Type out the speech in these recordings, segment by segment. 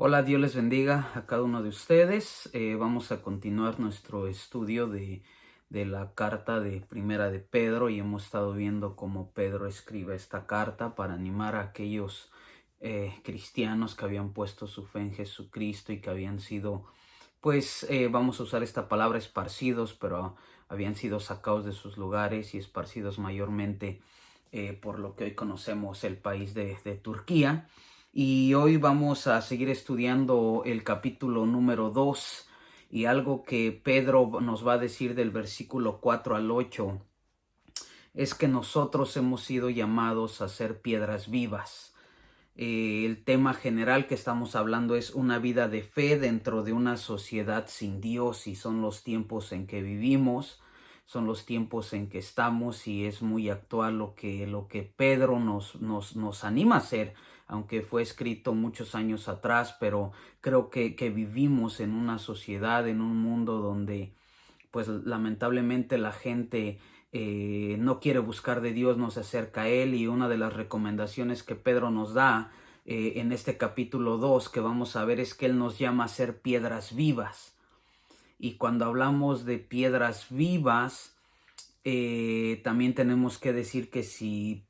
Hola, Dios les bendiga a cada uno de ustedes. Vamos a continuar nuestro estudio de la carta de Primera de Pedro y hemos estado viendo cómo Pedro escribe esta carta para animar a aquellos cristianos que habían puesto su fe en Jesucristo y que habían sido, vamos a usar esta palabra, esparcidos, pero habían sido sacados de sus lugares y esparcidos mayormente por lo que hoy conocemos el país de Turquía. Y hoy vamos a seguir estudiando el capítulo número 2 y algo que Pedro nos va a decir del versículo 4 al 8 es que nosotros hemos sido llamados a ser piedras vivas. El tema general que estamos hablando es una vida de fe dentro de una sociedad sin Dios, y son los tiempos en que vivimos, son los tiempos en que estamos, y es muy actual lo que Pedro nos anima a hacer, aunque fue escrito muchos años atrás. Pero creo que vivimos en una sociedad, en un mundo donde pues lamentablemente la gente no quiere buscar de Dios, no se acerca a Él. Y una de las recomendaciones que Pedro nos da en este capítulo 2 que vamos a ver es que Él nos llama a ser piedras vivas. Y cuando hablamos de piedras vivas, también tenemos que decir que si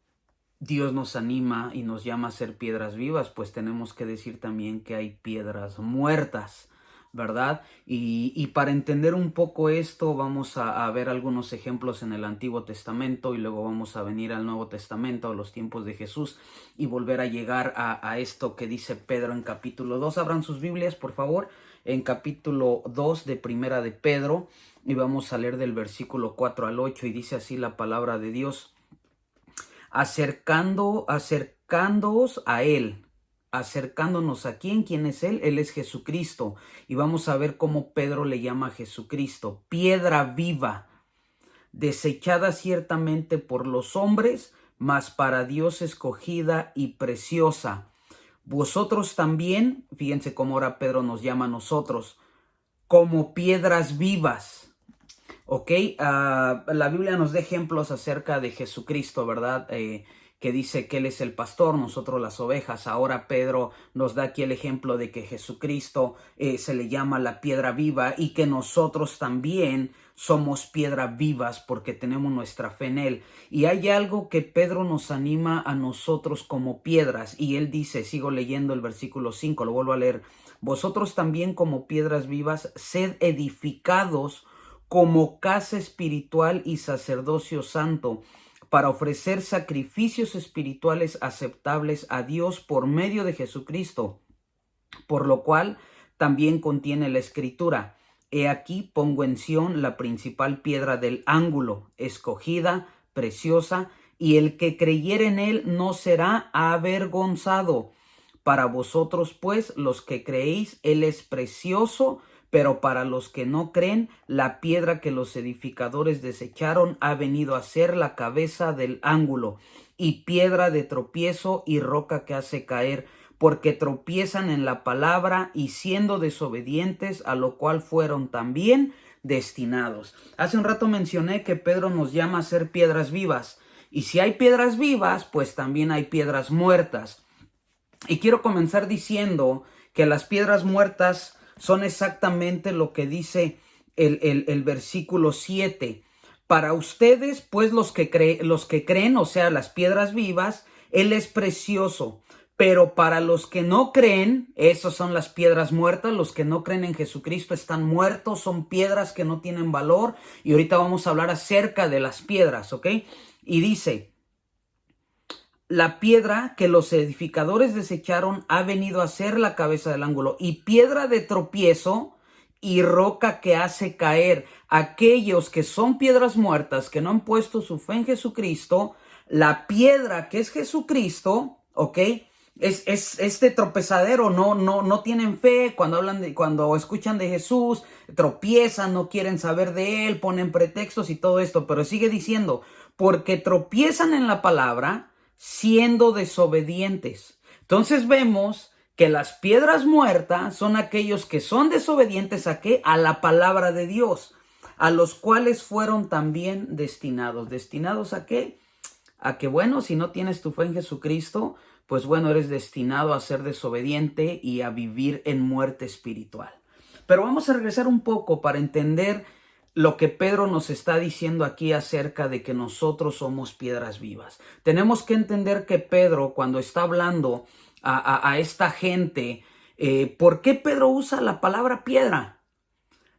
Dios nos anima y nos llama a ser piedras vivas, pues tenemos que decir también que hay piedras muertas, ¿verdad? Y para entender un poco esto, vamos a ver algunos ejemplos en el Antiguo Testamento y luego vamos a venir al Nuevo Testamento, a los tiempos de Jesús, y volver a llegar a esto que dice Pedro en capítulo 2. Abran sus Biblias, por favor, en capítulo 2 de Primera de Pedro, y vamos a leer del versículo 4 al 8, y dice así la palabra de Dios: acercándoos a Él. Acercándonos a ¿quién es Él? Él es Jesucristo. Y vamos a ver cómo Pedro le llama a Jesucristo piedra viva, desechada ciertamente por los hombres, mas para Dios escogida y preciosa. Vosotros también, fíjense cómo ahora Pedro nos llama a nosotros, como piedras vivas. Ok, la Biblia nos da ejemplos acerca de Jesucristo, ¿verdad? Que dice que Él es el pastor, nosotros las ovejas. Ahora Pedro nos da aquí el ejemplo de que Jesucristo se le llama la piedra viva, y que nosotros también somos piedras vivas porque tenemos nuestra fe en Él. Y hay algo que Pedro nos anima a nosotros como piedras, y él dice, sigo leyendo el versículo 5, lo vuelvo a leer: vosotros también como piedras vivas, sed edificados como casa espiritual y sacerdocio santo, para ofrecer sacrificios espirituales aceptables a Dios por medio de Jesucristo, por lo cual también contiene la Escritura: he aquí pongo en Sión la principal piedra del ángulo, escogida, preciosa, y el que creyere en él no será avergonzado. Para vosotros, pues, los que creéis, él es precioso, pero para los que no creen, la piedra que los edificadores desecharon ha venido a ser la cabeza del ángulo, y piedra de tropiezo y roca que hace caer, porque tropiezan en la palabra y siendo desobedientes, a lo cual fueron también destinados. Hace un rato mencioné que Pedro nos llama a ser piedras vivas, y si hay piedras vivas, pues también hay piedras muertas. Y quiero comenzar diciendo que las piedras muertas son exactamente lo que dice el versículo 7. Para ustedes, pues los que creen, o sea, las piedras vivas, Él es precioso. Pero para los que no creen, esas son las piedras muertas. Los que no creen en Jesucristo están muertos, son piedras que no tienen valor. Y ahorita vamos a hablar acerca de las piedras, ¿ok? Y dice: la piedra que los edificadores desecharon ha venido a ser la cabeza del ángulo, y piedra de tropiezo y roca que hace caer. Aquellos que son piedras muertas, que no han puesto su fe en Jesucristo, la piedra que es Jesucristo, ¿ok? Es este tropezadero, no tienen fe. Cuando escuchan de Jesús, tropiezan, no quieren saber de Él, ponen pretextos y todo esto. Pero sigue diciendo: porque tropiezan en la palabra, siendo desobedientes. Entonces vemos que las piedras muertas son aquellos que son desobedientes ¿a qué? A la palabra de Dios, a los cuales fueron también destinados. ¿Destinados a qué? A que, bueno, si no tienes tu fe en Jesucristo, pues bueno, eres destinado a ser desobediente y a vivir en muerte espiritual. Pero vamos a regresar un poco para entender lo que Pedro nos está diciendo aquí acerca de que nosotros somos piedras vivas. Tenemos que entender que Pedro, cuando está hablando a esta gente, ¿por qué Pedro usa la palabra piedra?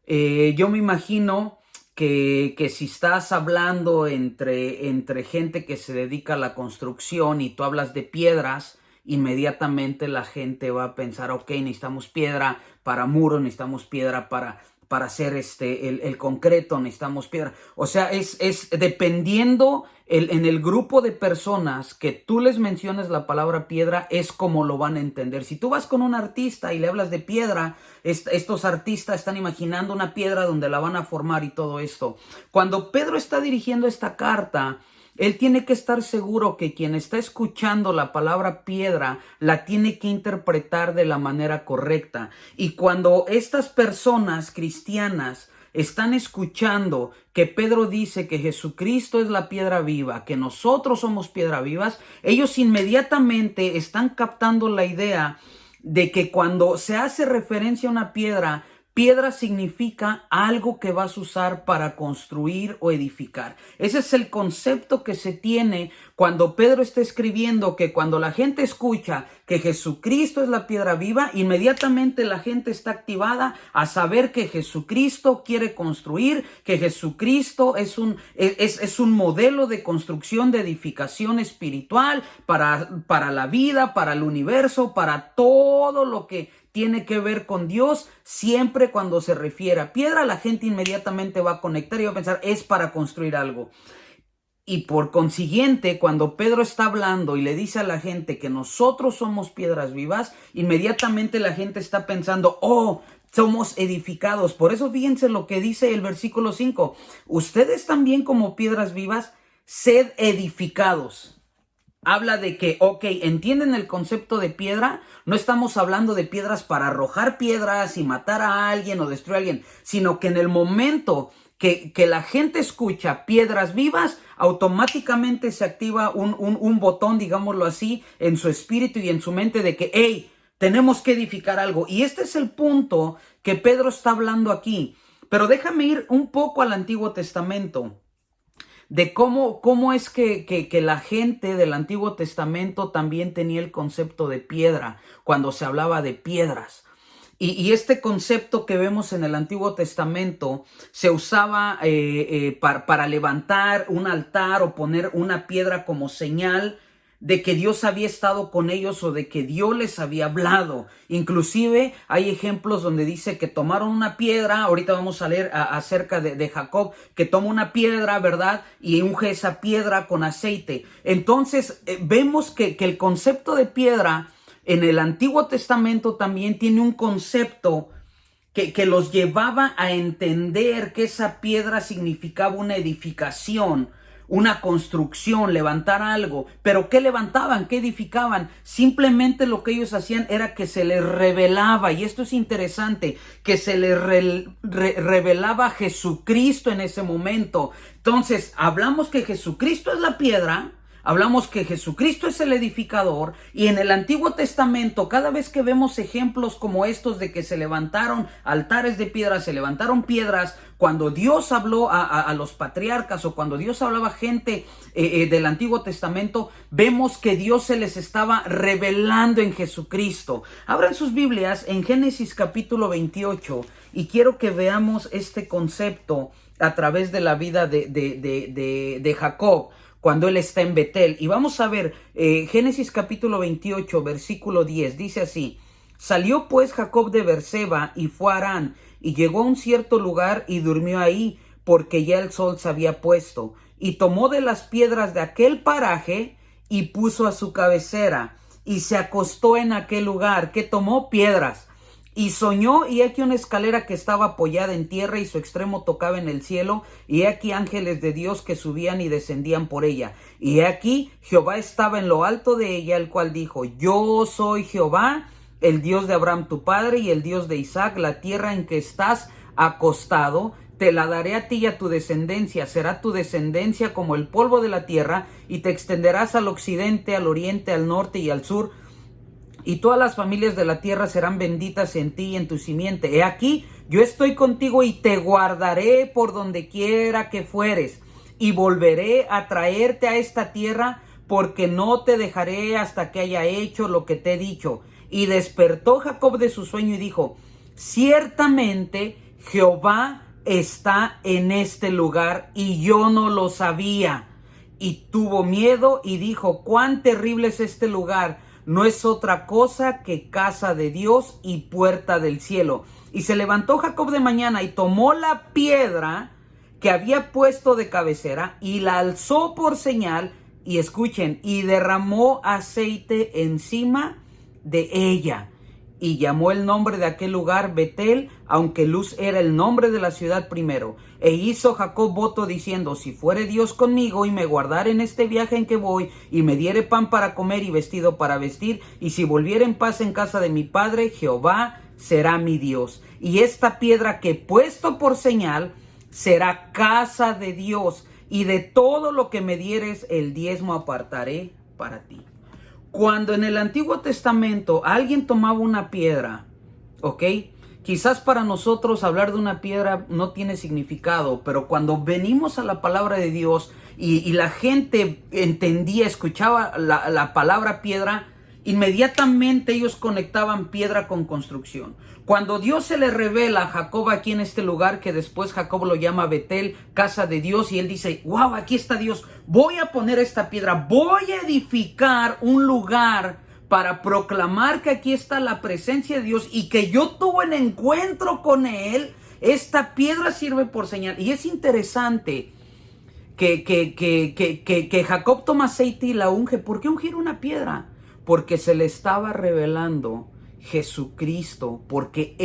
Yo me imagino que si estás hablando entre gente que se dedica a la construcción y tú hablas de piedras, inmediatamente la gente va a pensar, ok, necesitamos piedra para muros, necesitamos piedra para hacer el concreto, necesitamos piedra. O sea, es dependiendo en el grupo de personas que tú les menciones la palabra piedra, es como lo van a entender. Si tú vas con un artista y le hablas de piedra, estos artistas están imaginando una piedra donde la van a formar y todo esto. Cuando Pedro está dirigiendo esta carta, él tiene que estar seguro que quien está escuchando la palabra piedra la tiene que interpretar de la manera correcta. Y cuando estas personas cristianas están escuchando que Pedro dice que Jesucristo es la piedra viva, que nosotros somos piedras vivas, ellos inmediatamente están captando la idea de que cuando se hace referencia a una piedra, piedra significa algo que vas a usar para construir o edificar. Ese es el concepto que se tiene cuando Pedro está escribiendo, que cuando la gente escucha que Jesucristo es la piedra viva, inmediatamente la gente está activada a saber que Jesucristo quiere construir, que Jesucristo es un modelo de construcción, de edificación espiritual para la vida, para el universo, para todo lo que tiene que ver con Dios. Siempre cuando se refiere a piedra, la gente inmediatamente va a conectar y va a pensar, es para construir algo. Y por consiguiente, cuando Pedro está hablando y le dice a la gente que nosotros somos piedras vivas, inmediatamente la gente está pensando, oh, somos edificados. Por eso fíjense lo que dice el versículo 5. Ustedes también como piedras vivas, sed edificados. Habla de que, ok, ¿entienden el concepto de piedra? No estamos hablando de piedras para arrojar piedras y matar a alguien o destruir a alguien, sino que en el momento que la gente escucha piedras vivas, automáticamente se activa un botón, digámoslo así, en su espíritu y en su mente de que, hey, tenemos que edificar algo. Y este es el punto que Pedro está hablando aquí. Pero déjame ir un poco al Antiguo Testamento, de cómo es que la gente del Antiguo Testamento también tenía el concepto de piedra cuando se hablaba de piedras. Y este concepto que vemos en el Antiguo Testamento se usaba para levantar un altar o poner una piedra como señal de que Dios había estado con ellos o de que Dios les había hablado. Inclusive hay ejemplos donde dice que tomaron una piedra. Ahorita vamos a leer acerca de Jacob, que toma una piedra, ¿verdad? Y unge esa piedra con aceite. Entonces vemos que el concepto de piedra en el Antiguo Testamento también tiene un concepto que los llevaba a entender que esa piedra significaba una edificación, una construcción, levantar algo. ¿Pero qué levantaban? ¿Qué edificaban? Simplemente lo que ellos hacían era que se les revelaba, y esto es interesante, que se les revelaba Jesucristo en ese momento. Entonces, hablamos que Jesucristo es la piedra, hablamos que Jesucristo es el edificador, y en el Antiguo Testamento, cada vez que vemos ejemplos como estos de que se levantaron altares de piedra, se levantaron piedras, cuando Dios habló a los patriarcas o cuando Dios hablaba a gente del Antiguo Testamento, vemos que Dios se les estaba revelando en Jesucristo. Abran sus Biblias en Génesis capítulo 28 y quiero que veamos este concepto a través de la vida de Jacob cuando él está en Betel. Y vamos a ver Génesis capítulo 28 versículo 10, dice así: salió pues Jacob de Beerseba y fue a Harán, y llegó a un cierto lugar y durmió ahí, porque ya el sol se había puesto. Y tomó de las piedras de aquel paraje y puso a su cabecera, y se acostó en aquel lugar. ¿Qué tomó? Piedras. Y soñó, y aquí una escalera que estaba apoyada en tierra, y su extremo tocaba en el cielo, y aquí ángeles de Dios que subían y descendían por ella. Y aquí Jehová estaba en lo alto de ella, el cual dijo: yo soy Jehová, el Dios de Abraham tu padre y el Dios de Isaac. La tierra en que estás acostado te la daré a ti y a tu descendencia, será tu descendencia como el polvo de la tierra, y te extenderás al occidente, al oriente, al norte y al sur, y todas las familias de la tierra serán benditas en ti y en tu simiente. He aquí, yo estoy contigo y te guardaré por donde quiera que fueres, y volveré a traerte a esta tierra, porque no te dejaré hasta que haya hecho lo que te he dicho. Y despertó Jacob de su sueño y dijo: ciertamente Jehová está en este lugar y yo no lo sabía. Y tuvo miedo y dijo: cuán terrible es este lugar, no es otra cosa que casa de Dios y puerta del cielo. Y se levantó Jacob de mañana y tomó la piedra que había puesto de cabecera y la alzó por señal, y escuchen, y derramó aceite encima de ella, y llamó el nombre de aquel lugar Betel, aunque Luz era el nombre de la ciudad primero. E hizo Jacob voto diciendo: si fuere Dios conmigo y me guardare en este viaje en que voy, y me diere pan para comer y vestido para vestir, y si volviere en paz en casa de mi padre, Jehová será mi Dios. Y esta piedra que he puesto por señal será casa de Dios, y de todo lo que me dieres el diezmo apartaré para ti. Cuando en el Antiguo Testamento alguien tomaba una piedra, ¿ok? Quizás para nosotros hablar de una piedra no tiene significado, pero cuando venimos a la palabra de Dios y la gente entendía, escuchaba la palabra piedra, inmediatamente ellos conectaban piedra con construcción. Cuando Dios se le revela a Jacob aquí en este lugar, que después Jacob lo llama Betel, casa de Dios, y él dice: wow, aquí está Dios, voy a poner esta piedra, voy a edificar un lugar para proclamar que aquí está la presencia de Dios y que yo tuve un encuentro con Él. Esta piedra sirve por señal. Y es interesante que Jacob toma aceite y la unge. ¿Por qué ungir una piedra? Porque se le estaba revelando Jesucristo, porque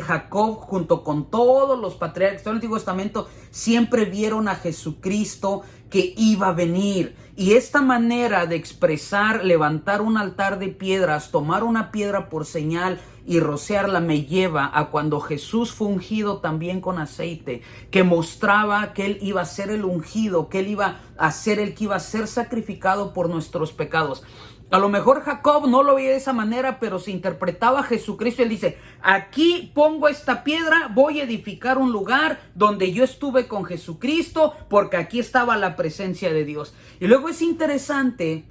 Jacob, junto con todos los patriarcas del Antiguo Testamento, siempre vieron a Jesucristo que iba a venir. Y esta manera de expresar, levantar un altar de piedras, tomar una piedra por señal y rociarla, me lleva a cuando Jesús fue ungido también con aceite, que mostraba que Él iba a ser el ungido, que Él iba a ser el que iba a ser sacrificado por nuestros pecados. A lo mejor Jacob no lo veía de esa manera, pero se interpretaba a Jesucristo. Él dice: aquí pongo esta piedra, voy a edificar un lugar donde yo estuve con Jesucristo, porque aquí estaba la presencia de Dios. Y luego es interesante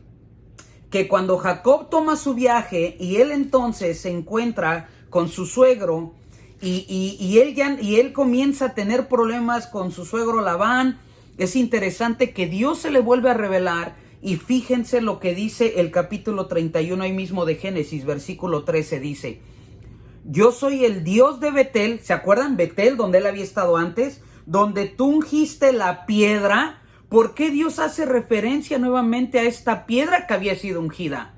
que cuando Jacob toma su viaje y él entonces se encuentra con su suegro y él comienza a tener problemas con su suegro Labán, es interesante que Dios se le vuelve a revelar. Y fíjense lo que dice el capítulo 31 ahí mismo de Génesis, versículo 13, dice: yo soy el Dios de Betel. ¿Se acuerdan? Betel, donde él había estado antes, donde tú ungiste la piedra. ¿Por qué Dios hace referencia nuevamente a esta piedra que había sido ungida?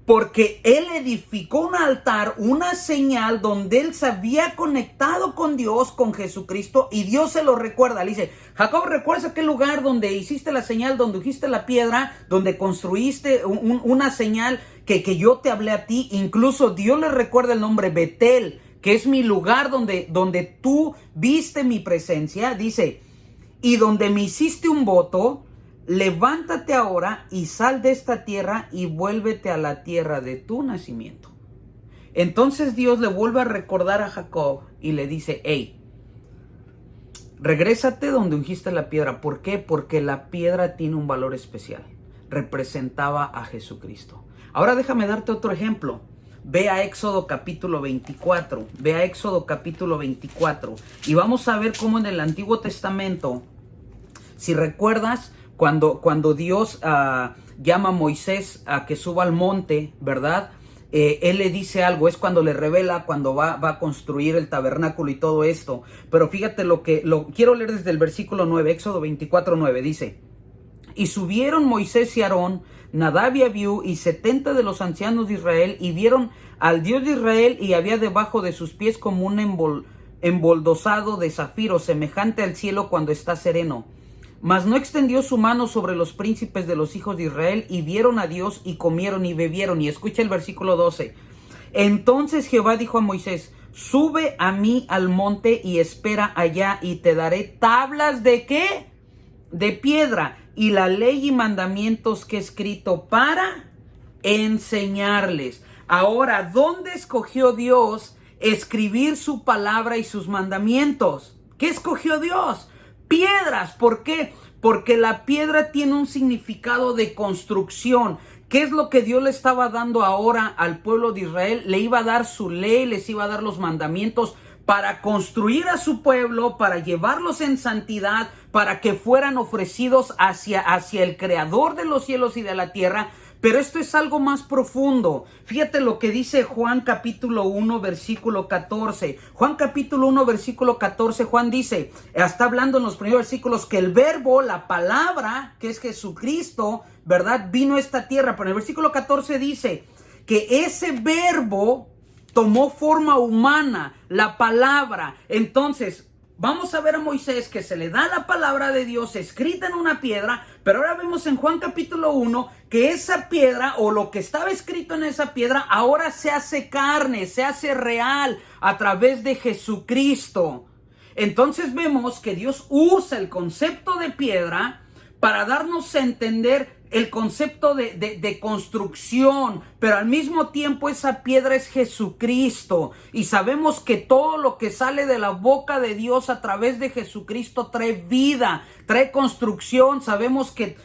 Porque él edificó un altar, una señal donde él se había conectado con Dios, con Jesucristo, y Dios se lo recuerda. Le dice: Jacob, ¿recuerdas aquel lugar donde hiciste la señal, donde ungiste la piedra, donde construiste una señal que yo te hablé a ti? Incluso Dios le recuerda el nombre Betel, que es mi lugar donde tú viste mi presencia. Dice: y donde me hiciste un voto, levántate ahora y sal de esta tierra y vuélvete a la tierra de tu nacimiento. Entonces Dios le vuelve a recordar a Jacob y le dice: hey, regrésate donde ungiste la piedra. ¿Por qué? Porque la piedra tiene un valor especial. Representaba a Jesucristo. Ahora déjame darte otro ejemplo. Ve a Éxodo capítulo 24. Ve a Éxodo capítulo 24. Y vamos a ver cómo en el Antiguo Testamento, si recuerdas, cuando Dios llama a Moisés a que suba al monte, ¿verdad? Él le dice algo, es cuando le revela, cuando va a construir el tabernáculo y todo esto. Pero fíjate lo quiero leer desde el versículo 9, Éxodo 24, 9, dice: y subieron Moisés y Aarón, Nadab y Abiú y 70 de los ancianos de Israel, y vieron al Dios de Israel, y había debajo de sus pies como un emboldosado de zafiro, semejante al cielo cuando está sereno. Mas no extendió su mano sobre los príncipes de los hijos de Israel, y vieron a Dios, y comieron y bebieron. Y escucha el versículo 12. Entonces Jehová dijo a Moisés: sube a mí al monte y espera allá y te daré tablas ¿de qué? De piedra y la ley y mandamientos que he escrito para enseñarles. Ahora, ¿dónde escogió Dios escribir su palabra y sus mandamientos? ¿Qué escogió Dios? Piedras. ¿Por qué? Porque la piedra tiene un significado de construcción. ¿Qué es lo que Dios le estaba dando ahora al pueblo de Israel? Le iba a dar su ley, les iba a dar los mandamientos para construir a su pueblo, para llevarlos en santidad, para que fueran ofrecidos hacia el Creador de los cielos y de la tierra. Pero esto es algo más profundo. Fíjate lo que dice Juan capítulo 1 versículo 14. Juan capítulo 1 versículo 14, Juan dice, está hablando en los primeros versículos que el verbo, la palabra, que es Jesucristo, ¿verdad? Vino a esta tierra. Pero en el versículo 14 dice que ese verbo tomó forma humana, la palabra. Entonces, vamos a ver a Moisés que se le da la palabra de Dios escrita en una piedra, pero ahora vemos en Juan capítulo 1 que esa piedra o lo que estaba escrito en esa piedra ahora se hace carne, se hace real a través de Jesucristo. Entonces vemos que Dios usa el concepto de piedra para darnos a entender el concepto de construcción, pero al mismo tiempo esa piedra es Jesucristo, y sabemos que todo lo que sale de la boca de Dios a través de Jesucristo trae vida, trae construcción. Sabemos que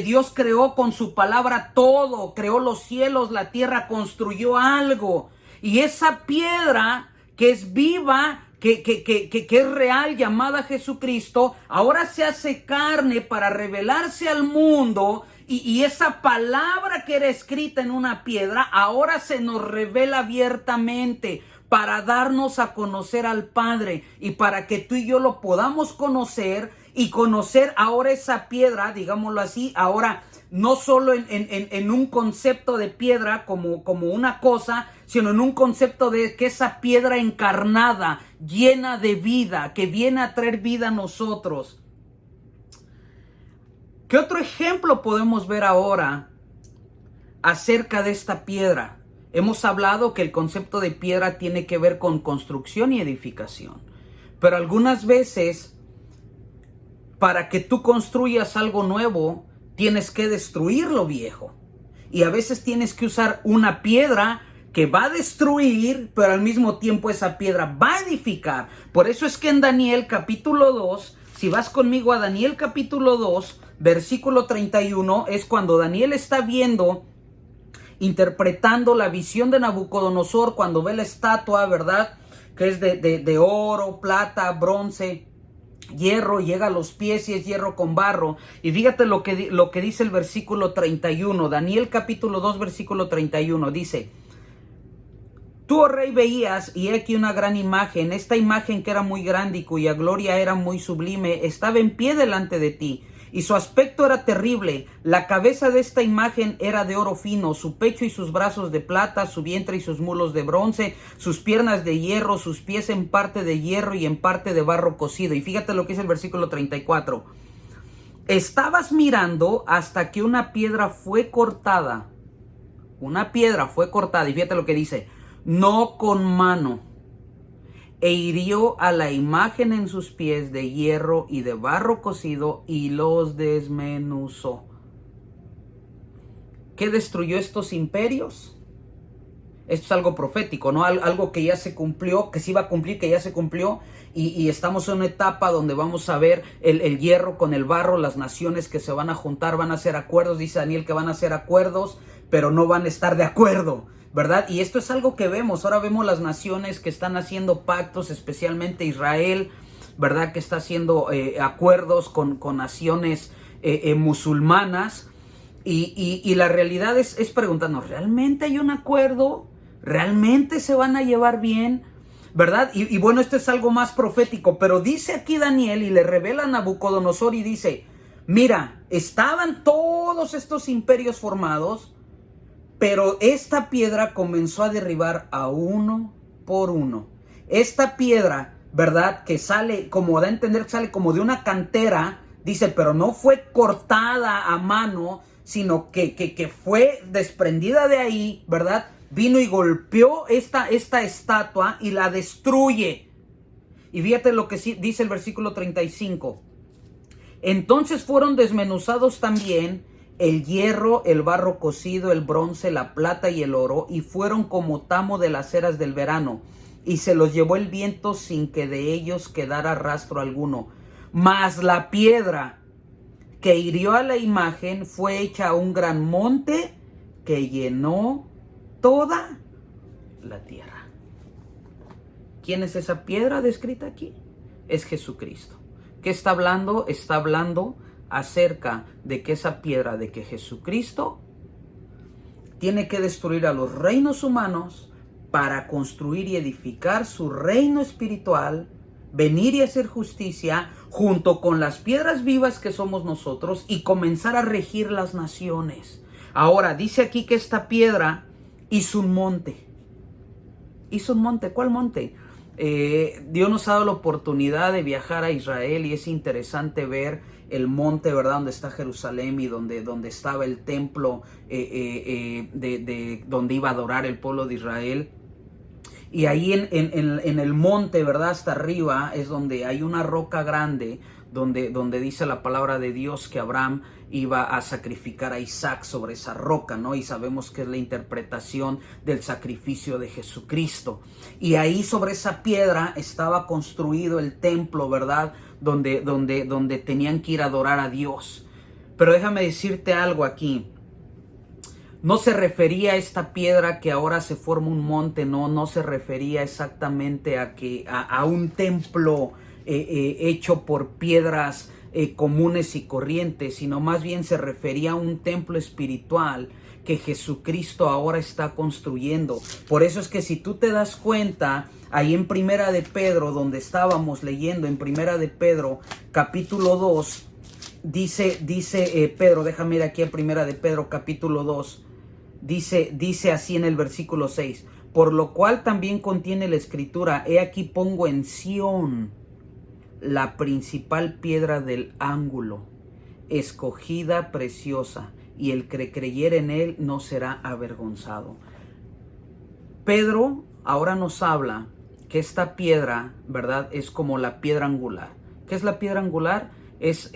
Dios creó con su palabra todo, creó los cielos, la tierra, construyó algo, y esa piedra que es viva, que es real, llamada Jesucristo, ahora se hace carne para revelarse al mundo, y esa palabra que era escrita en una piedra ahora se nos revela abiertamente para darnos a conocer al Padre, y para que tú y yo lo podamos conocer, y conocer ahora esa piedra, digámoslo así, ahora no solo en un concepto de piedra como una cosa, sino en un concepto de que esa piedra encarnada, llena de vida, que viene a traer vida a nosotros. ¿Qué otro ejemplo podemos ver ahora acerca de esta piedra? Hemos hablado que el concepto de piedra tiene que ver con construcción y edificación, pero algunas veces, para que tú construyas algo nuevo, tienes que destruir lo viejo. Y a veces tienes que usar una piedra que va a destruir, pero al mismo tiempo esa piedra va a edificar. Por eso es que en Daniel capítulo 2, si vas conmigo a Daniel capítulo 2, versículo 31, es cuando Daniel está viendo, interpretando la visión de Nabucodonosor, cuando ve la estatua, ¿verdad? Que es de oro, plata, bronce, hierro, llega a los pies y es hierro con barro. Y fíjate lo que dice el versículo 31, Daniel capítulo 2 versículo 31, dice: Tú, oh rey, veías, y he aquí una gran imagen. Esta imagen, que era muy grande y cuya gloria era muy sublime, estaba en pie delante de ti, y su aspecto era terrible. La cabeza de esta imagen era de oro fino, su pecho y sus brazos de plata, su vientre y sus mulos de bronce, sus piernas de hierro, sus pies en parte de hierro y en parte de barro cocido. Y fíjate lo que es el versículo 34. Estabas mirando hasta que una piedra fue cortada. Una piedra fue cortada. Y fíjate lo que dice: no con mano, e hirió a la imagen en sus pies de hierro y de barro cocido, y los desmenuzó. ¿Qué destruyó estos imperios? Esto es algo profético, ¿no? Algo que ya se cumplió, que se iba a cumplir, que ya se cumplió. Y estamos en una etapa donde vamos a ver el hierro con el barro, las naciones que se van a juntar, van a hacer acuerdos. Dice Daniel que van a hacer acuerdos, pero no van a estar de acuerdo, ¿verdad? Y esto es algo que vemos. Ahora vemos las naciones que están haciendo pactos, especialmente Israel, ¿verdad? Que está haciendo acuerdos con naciones musulmanas. Y la realidad es preguntarnos, ¿realmente hay un acuerdo? ¿Realmente se van a llevar bien? ¿Verdad? Y bueno, esto es algo más profético, pero dice aquí Daniel, y le revela a Nabucodonosor y dice: mira, estaban todos estos imperios formados, pero esta piedra comenzó a derribar a uno por uno. Esta piedra, ¿verdad? Que sale, como da a entender, sale como de una cantera, dice, pero no fue cortada a mano, sino que fue desprendida de ahí, ¿verdad? vino y golpeó esta estatua y la destruye. Y fíjate lo que dice el versículo 35. Entonces fueron desmenuzados también el hierro, el barro cocido, el bronce, la plata y el oro, y fueron como tamo de las eras del verano, y se los llevó el viento sin que de ellos quedara rastro alguno. Mas la piedra que hirió a la imagen fue hecha un gran monte que llenó toda la tierra. ¿Quién es esa piedra descrita aquí? Es Jesucristo. ¿Qué está hablando? Está hablando acerca de que esa piedra, de que Jesucristo tiene que destruir a los reinos humanos para construir y edificar su reino espiritual, venir y hacer justicia junto con las piedras vivas que somos nosotros y comenzar a regir las naciones. Ahora, dice aquí que esta piedra hizo un monte. Hizo un monte. ¿Cuál monte? Dios nos ha dado la oportunidad de viajar a Israel y es interesante ver el monte, ¿verdad? Donde está Jerusalén y donde estaba el templo, donde iba a adorar el pueblo de Israel. Y ahí en el monte, ¿verdad? Hasta arriba es donde hay una roca grande, donde dice la palabra de Dios que Abraham iba a sacrificar a Isaac sobre esa roca, ¿no? Y sabemos que es la interpretación del sacrificio de Jesucristo. Y ahí sobre esa piedra estaba construido el templo, ¿verdad? Donde tenían que ir a adorar a Dios. Pero déjame decirte algo aquí. No se refería a esta piedra que ahora se forma un monte, no se refería exactamente a un templo hecho por piedras comunes y corrientes, sino más bien se refería a un templo espiritual que Jesucristo ahora está construyendo. Por eso es que si tú te das cuenta, ahí en Primera de Pedro, donde estábamos leyendo, en Primera de Pedro, capítulo 2, dice Pedro, déjame ir aquí en Primera de Pedro, capítulo 2, dice así en el versículo 6, por lo cual también contiene la escritura, he aquí pongo en Sión la principal piedra del ángulo, escogida, preciosa, y el que creyere en él no será avergonzado. Pedro ahora nos habla que esta piedra, ¿verdad? Es como la piedra angular. ¿Qué es la piedra angular? Es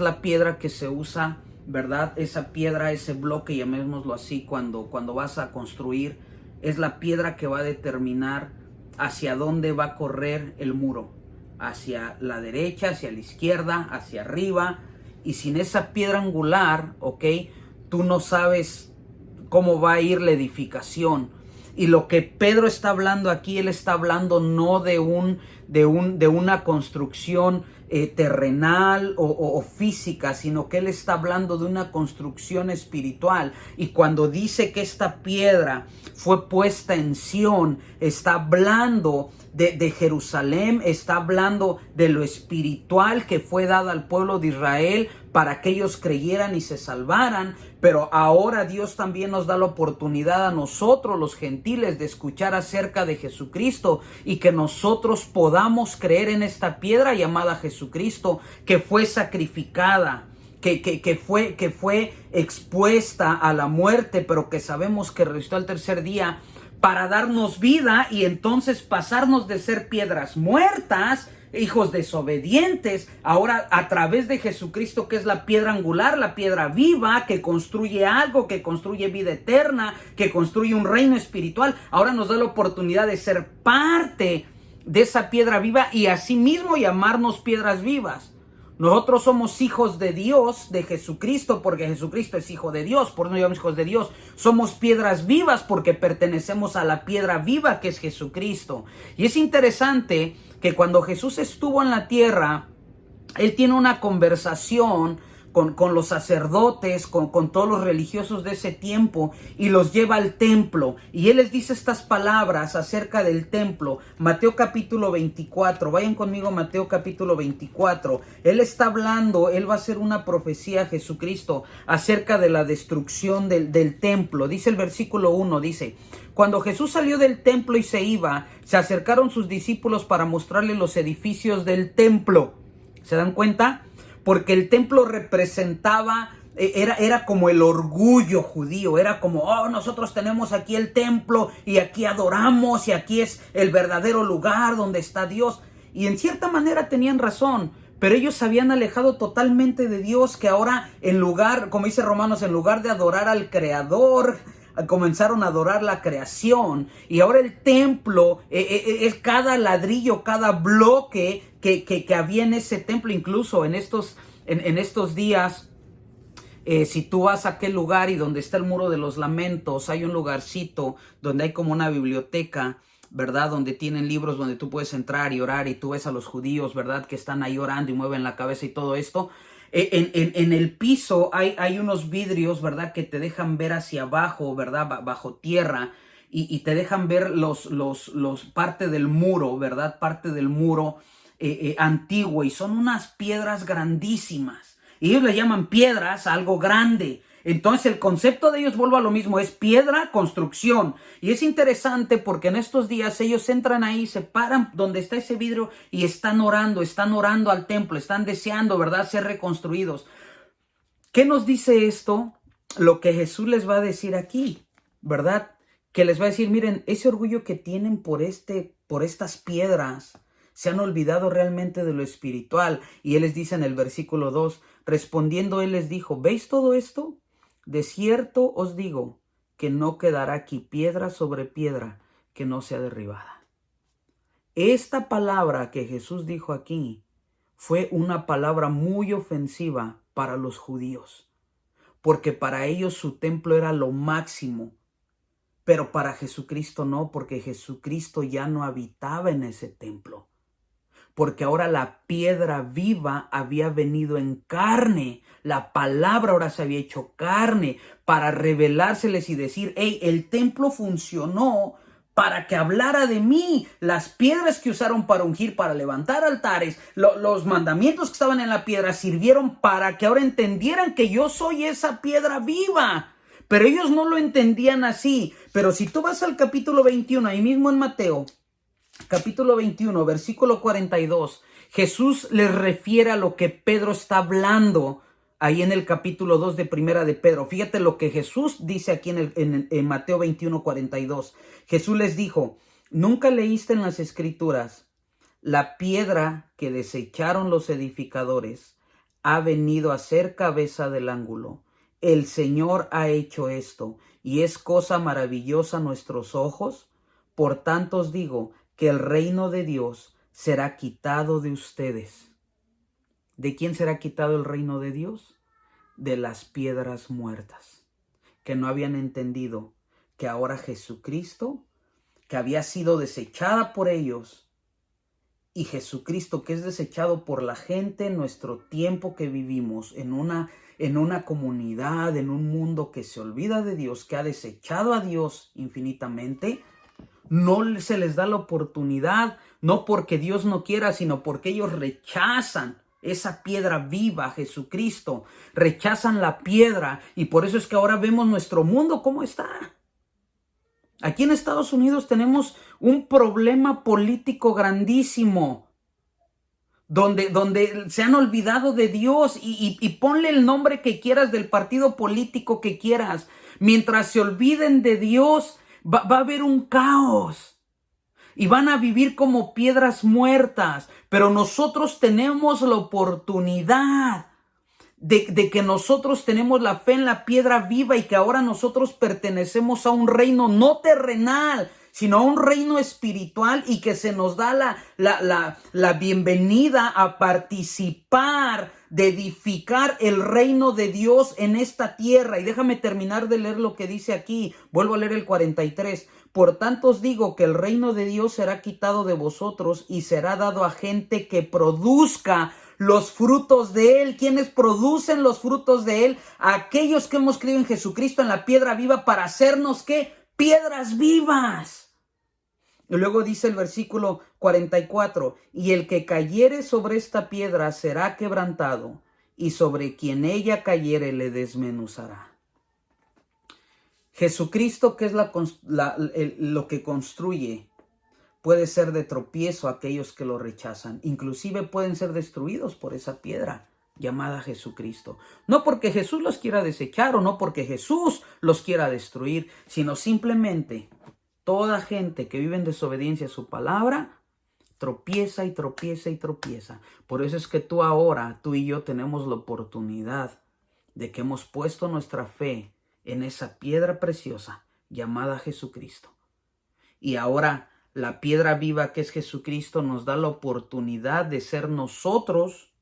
la piedra que se usa, ¿verdad? Esa piedra, ese bloque, llamémoslo así, cuando vas a construir, es la piedra que va a determinar hacia dónde va a correr el muro. Hacia la derecha, hacia la izquierda, hacia arriba. Y sin esa piedra angular, ¿ok? Tú no sabes cómo va a ir la edificación. Y lo que Pedro está hablando aquí, él está hablando no de una construcción terrenal o física, sino que él está hablando de una construcción espiritual. Y cuando dice que esta piedra fue puesta en Sión, está hablando de Jerusalén, está hablando de lo espiritual que fue dado al pueblo de Israel para que ellos creyeran y se salvaran. Pero ahora Dios también nos da la oportunidad a nosotros, los gentiles, de escuchar acerca de Jesucristo y que nosotros podamos creer en esta piedra llamada Jesucristo, que fue sacrificada, que fue expuesta a la muerte, pero que sabemos que resucitó al tercer día para darnos vida y entonces pasarnos de ser piedras muertas, hijos desobedientes, ahora a través de Jesucristo, que es la piedra angular, la piedra viva, que construye algo, que construye vida eterna, que construye un reino espiritual. Ahora nos da la oportunidad de ser parte de esa piedra viva y asimismo llamarnos piedras vivas. Nosotros somos hijos de Dios, de Jesucristo, porque Jesucristo es hijo de Dios, por eso llamamos hijos de Dios. Somos piedras vivas porque pertenecemos a la piedra viva que es Jesucristo. Y es interesante que cuando Jesús estuvo en la tierra, Él tiene una conversación con los sacerdotes, con todos los religiosos de ese tiempo, y los lleva al templo. Y Él les dice estas palabras acerca del templo. Mateo capítulo 24. Vayan conmigo a Mateo capítulo 24. Él está hablando, Él va a hacer una profecía a Jesucristo acerca de la destrucción del templo. Dice el versículo 1, dice: cuando Jesús salió del templo y se iba, se acercaron sus discípulos para mostrarle los edificios del templo. ¿Se dan cuenta? Porque el templo representaba Era como el orgullo judío, era como, oh, nosotros tenemos aquí el templo y aquí adoramos y aquí es el verdadero lugar donde está Dios. Y en cierta manera tenían razón, pero ellos se habían alejado totalmente de Dios, que ahora en lugar, como dice Romanos, en lugar de adorar al Creador, comenzaron a adorar la creación. Y ahora el templo es cada ladrillo, cada bloque que había en ese templo. Incluso en estos días, si tú vas a aquel lugar y donde está el muro de los lamentos, hay un lugarcito donde hay como una biblioteca, ¿verdad? Donde tienen libros donde tú puedes entrar y orar, y tú ves a los judíos, ¿verdad? Que están ahí orando y mueven la cabeza y todo esto. En el piso hay unos vidrios, ¿verdad? Que te dejan ver hacia abajo, ¿verdad? Bajo tierra, y te dejan ver los parte del muro, ¿verdad? Parte del muro antiguo, y son unas piedras grandísimas. Y ellos le llaman piedras a algo grande. Entonces el concepto de ellos, vuelvo a lo mismo, es piedra, construcción. Y es interesante porque en estos días ellos entran ahí, se paran donde está ese vidrio y están orando al templo, están deseando, ¿verdad?, ser reconstruidos. ¿Qué nos dice esto? Lo que Jesús les va a decir aquí, ¿verdad? Que les va a decir, miren, ese orgullo que tienen por estas piedras, se han olvidado realmente de lo espiritual. Y Él les dice en el versículo 2, respondiendo Él les dijo, ¿veis todo esto? De cierto os digo que no quedará aquí piedra sobre piedra que no sea derribada. Esta palabra que Jesús dijo aquí fue una palabra muy ofensiva para los judíos, porque para ellos su templo era lo máximo, pero para Jesucristo no, porque Jesucristo ya no habitaba en ese templo. Porque ahora la piedra viva había venido en carne. La palabra ahora se había hecho carne para revelárseles y decir, hey, el templo funcionó para que hablara de mí. Las piedras que usaron para ungir, para levantar altares, los mandamientos que estaban en la piedra sirvieron para que ahora entendieran que yo soy esa piedra viva. Pero ellos no lo entendían así. Pero si tú vas al capítulo 21, ahí mismo en Mateo, capítulo 21, versículo 42, Jesús les refiere a lo que Pedro está hablando ahí en el capítulo 2 de Primera de Pedro. Fíjate lo que Jesús dice aquí en Mateo 21, 42. Jesús les dijo, ¿nunca leíste en las Escrituras? La piedra que desecharon los edificadores ha venido a ser cabeza del ángulo. El Señor ha hecho esto, y es cosa maravillosa a nuestros ojos. Por tanto os digo que el reino de Dios será quitado de ustedes. ¿De quién será quitado el reino de Dios? De las piedras muertas, que no habían entendido que ahora Jesucristo, que había sido desechada por ellos, y Jesucristo, que es desechado por la gente en nuestro tiempo que vivimos, en una comunidad, en un mundo que se olvida de Dios, que ha desechado a Dios infinitamente, no se les da la oportunidad, no porque Dios no quiera, sino porque ellos rechazan esa piedra viva, Jesucristo. Rechazan la piedra, y por eso es que ahora vemos nuestro mundo cómo está. Aquí en Estados Unidos tenemos un problema político grandísimo, donde se han olvidado de Dios, y ponle el nombre que quieras del partido político que quieras. Mientras se olviden de Dios, va a haber un caos y van a vivir como piedras muertas. Pero nosotros tenemos la oportunidad de que nosotros tenemos la fe en la piedra viva, y que ahora nosotros pertenecemos a un reino no terrenal, sino a un reino espiritual, y que se nos da la bienvenida a participar de edificar el reino de Dios en esta tierra. Y déjame terminar de leer lo que dice aquí. Vuelvo a leer el 43. Por tanto os digo que el reino de Dios será quitado de vosotros y será dado a gente que produzca los frutos de él. ¿Quiénes producen los frutos de él? Aquellos que hemos creído en Jesucristo, en la piedra viva, para hacernos, ¿qué? Piedras vivas. Y luego dice el versículo 44, y el que cayere sobre esta piedra será quebrantado, y sobre quien ella cayere le desmenuzará. Jesucristo, que es lo que construye, puede ser de tropiezo a aquellos que lo rechazan. Inclusive pueden ser destruidos por esa piedra. llamada Jesucristo. No porque Jesús los quiera desechar o no porque Jesús los quiera destruir, sino simplemente toda gente que vive en desobediencia a su palabra tropieza y tropieza y tropieza. Por eso es que tú y yo tenemos la oportunidad de que hemos puesto nuestra fe en esa piedra preciosa llamada Jesucristo. Y ahora la piedra viva que es Jesucristo nos da la oportunidad de ser nosotros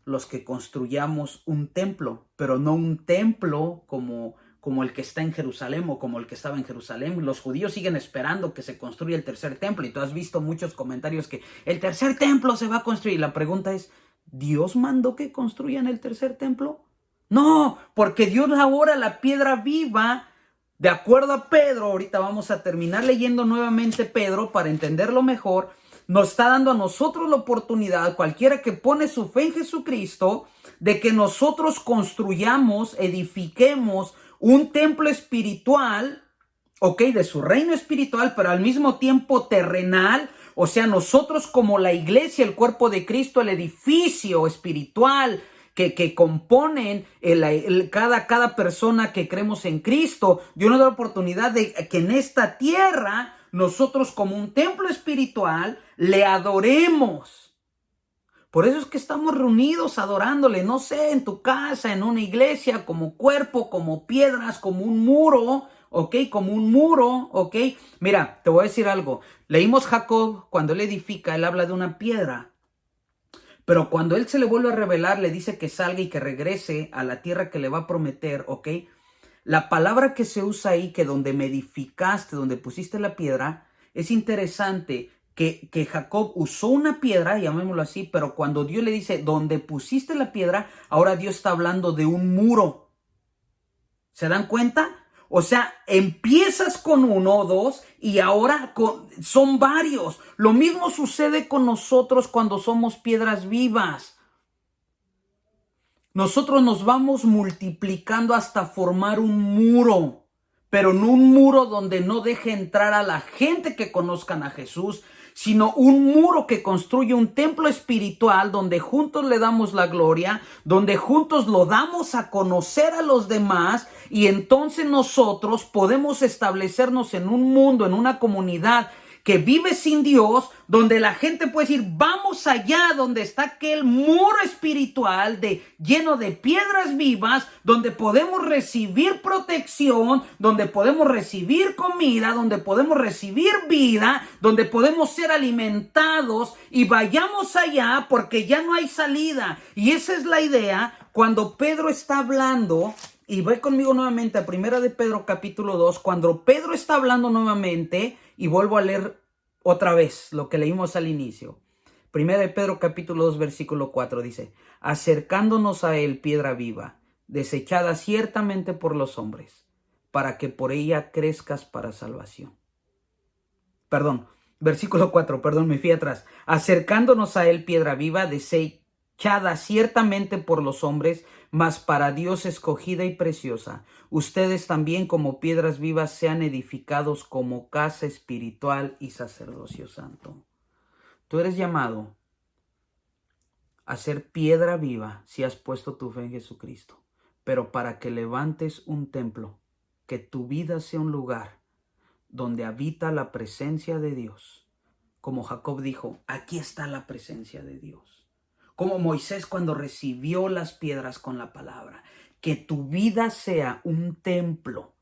los que construyamos un templo, pero no un templo como el que está en Jerusalén o como el que estaba en Jerusalén. Los judíos siguen esperando que se construya el tercer templo y tú has visto muchos comentarios que el tercer templo se va a construir. La pregunta es, ¿Dios mandó que construyan el tercer templo? No, porque Dios ahora la piedra viva, de acuerdo a Pedro, ahorita vamos a terminar leyendo nuevamente Pedro para entenderlo mejor, nos está dando a nosotros la oportunidad, cualquiera que pone su fe en Jesucristo, de que nosotros construyamos, edifiquemos un templo espiritual, ok, de su reino espiritual, pero al mismo tiempo terrenal. O sea, nosotros como la iglesia, el cuerpo de Cristo, el edificio espiritual que componen cada persona que creemos en Cristo, Dios nos da la oportunidad de que en esta tierra nosotros como un templo espiritual le adoremos. Por eso es que estamos reunidos adorándole, no sé, en tu casa, en una iglesia, como cuerpo, como piedras, como un muro, ¿ok? Como un muro, ¿ok? Mira, te voy a decir algo. Leímos Jacob, cuando él edifica, él habla de una piedra. Pero cuando él se le vuelve a revelar, le dice que salga y que regrese a la tierra que le va a prometer, ¿ok? La palabra que se usa ahí, que donde me edificaste, donde pusiste la piedra, es interesante que Jacob usó una piedra, llamémoslo así, pero cuando Dios le dice, donde pusiste la piedra, ahora Dios está hablando de un muro. ¿Se dan cuenta? O sea, empiezas con uno o dos y ahora son varios. Lo mismo sucede con nosotros cuando somos piedras vivas. Nosotros nos vamos multiplicando hasta formar un muro, pero no un muro donde no deje entrar a la gente que conozcan a Jesús, sino un muro que construye un templo espiritual donde juntos le damos la gloria, donde juntos lo damos a conocer a los demás y entonces nosotros podemos establecernos en un mundo, en una comunidad que vive sin Dios, donde la gente puede decir, vamos allá donde está aquel muro espiritual lleno de piedras vivas, donde podemos recibir protección, donde podemos recibir comida, donde podemos recibir vida, donde podemos ser alimentados y vayamos allá porque ya no hay salida. Y esa es la idea cuando Pedro está hablando. Y ve conmigo nuevamente a Primera de Pedro capítulo 2, cuando Pedro está hablando nuevamente, y vuelvo a leer otra vez lo que leímos al inicio. Primera de Pedro capítulo 2 versículo 4 dice, acercándonos a él piedra viva, desechada ciertamente por los hombres, para que por ella crezcas para salvación. Versículo 4, me fui atrás. Acercándonos a él piedra viva, desechada ciertamente por los hombres, mas para Dios escogida y preciosa. Ustedes también como piedras vivas sean edificados como casa espiritual y sacerdocio santo. Tú eres llamado a ser piedra viva si has puesto tu fe en Jesucristo. Pero para que levantes un templo, que tu vida sea un lugar donde habita la presencia de Dios. Como Jacob dijo, aquí está la presencia de Dios. Como Moisés cuando recibió las piedras con la palabra. Que tu vida sea un templo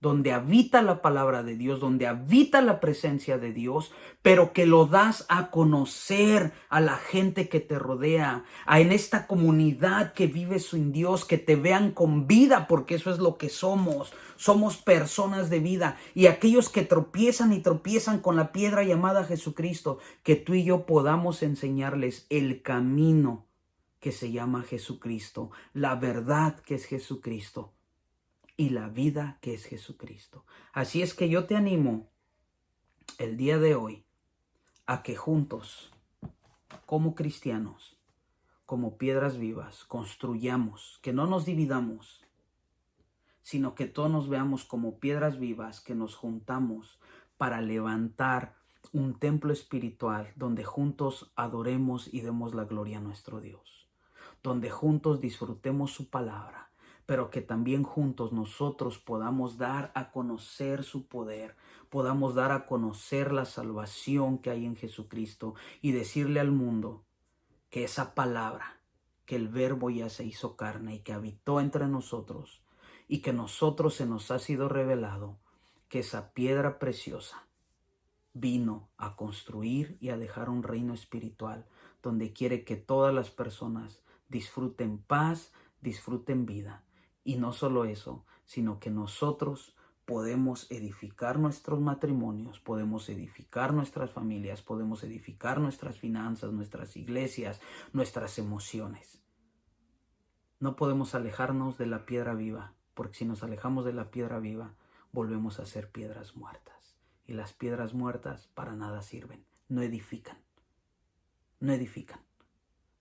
donde habita la palabra de Dios, donde habita la presencia de Dios, pero que lo das a conocer a la gente que te rodea, en esta comunidad que vive sin Dios, que te vean con vida, porque eso es lo que somos. Somos personas de vida, y aquellos que tropiezan y tropiezan con la piedra llamada Jesucristo, que tú y yo podamos enseñarles el camino que se llama Jesucristo, la verdad que es Jesucristo y la vida que es Jesucristo. Así es que yo te animo el día de hoy a que juntos, como cristianos, como piedras vivas, construyamos, que no nos dividamos, sino que todos nos veamos como piedras vivas, que nos juntamos para levantar un templo espiritual donde juntos adoremos y demos la gloria a nuestro Dios. donde juntos disfrutemos su palabra, pero que también juntos nosotros podamos dar a conocer su poder, podamos dar a conocer la salvación que hay en Jesucristo y decirle al mundo que esa palabra, que el Verbo ya se hizo carne y que habitó entre nosotros y que nosotros se nos ha sido revelado, que esa piedra preciosa vino a construir y a dejar un reino espiritual donde quiere que todas las personas disfruten paz, disfruten vida. Y no solo eso, sino que nosotros podemos edificar nuestros matrimonios, podemos edificar nuestras familias, podemos edificar nuestras finanzas, nuestras iglesias, nuestras emociones. No podemos alejarnos de la piedra viva, porque si nos alejamos de la piedra viva, volvemos a ser piedras muertas. Y las piedras muertas para nada sirven, no edifican, no edifican.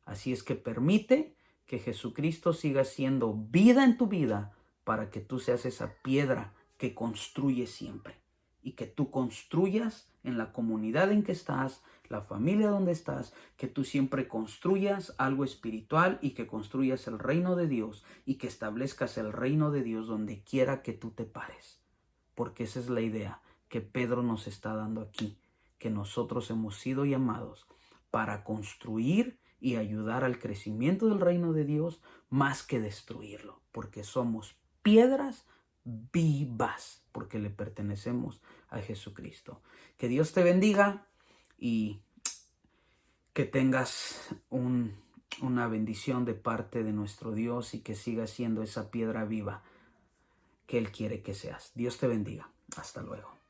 Así es que permite que Jesucristo siga siendo vida en tu vida para que tú seas esa piedra que construye siempre y que tú construyas en la comunidad en que estás, la familia donde estás, que tú siempre construyas algo espiritual y que construyas el reino de Dios y que establezcas el reino de Dios donde quiera que tú te pares. Porque esa es la idea que Pedro nos está dando aquí, que nosotros hemos sido llamados para construir y ayudar al crecimiento del reino de Dios más que destruirlo, porque somos piedras vivas, porque le pertenecemos a Jesucristo. Que Dios te bendiga y que tengas una bendición de parte de nuestro Dios y que sigas siendo esa piedra viva que Él quiere que seas. Dios te bendiga. Hasta luego.